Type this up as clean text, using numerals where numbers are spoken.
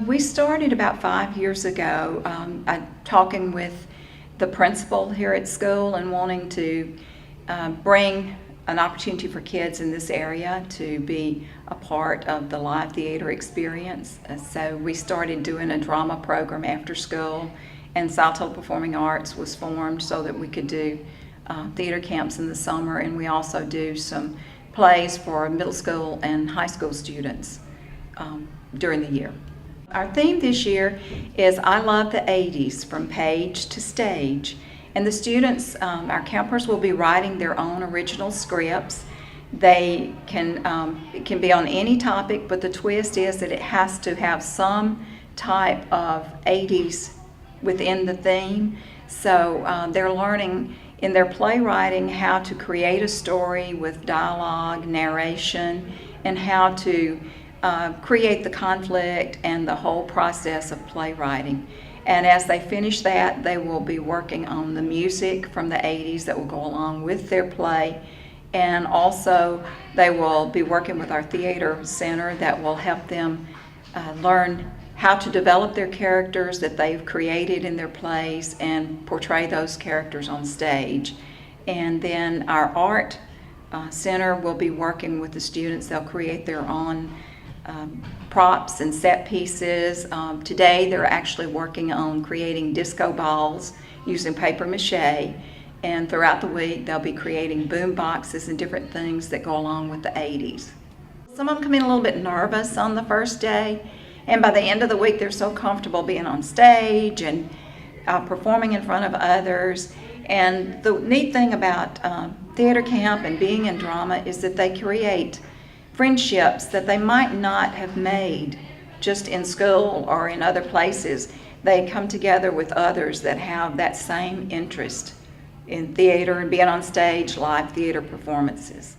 We started about 5 years ago, talking with the principal here at school and wanting to bring an opportunity for kids in this area to be a part of the live theater experience. So we started doing a drama program after school, and Saltillo Performing Arts was formed so that we could do theater camps in the summer, and we also do some plays for middle school and high school students during the year. Our theme this year is I Love the 80s, From Page to Stage. And the students, our campers, will be writing their own original scripts. They can, it can be on any topic, but the twist is that it has to have some type of 80s within the theme. So they're learning in their playwriting how to create a story with dialogue, narration, and how to create the conflict and the whole process of playwriting. And as they finish that, they will be working on the music from the 80s that will go along with their play. And also they will be working with our theater center that will help them learn how to develop their characters that they've created in their plays and portray those characters on stage. And then our art center will be working with the students. They'll create their own props and set pieces. Today they're actually working on creating disco balls using paper mache, and throughout the week they'll be creating boom boxes and different things that go along with the 80s. Some of them come in a little bit nervous on the first day, and by the end of the week they're so comfortable being on stage and performing in front of others. And the neat thing about theater camp and being in drama is that they create friendships that they might not have made just in school or in other places. They come together with others that have that same interest in theater and being on stage, live theater performances.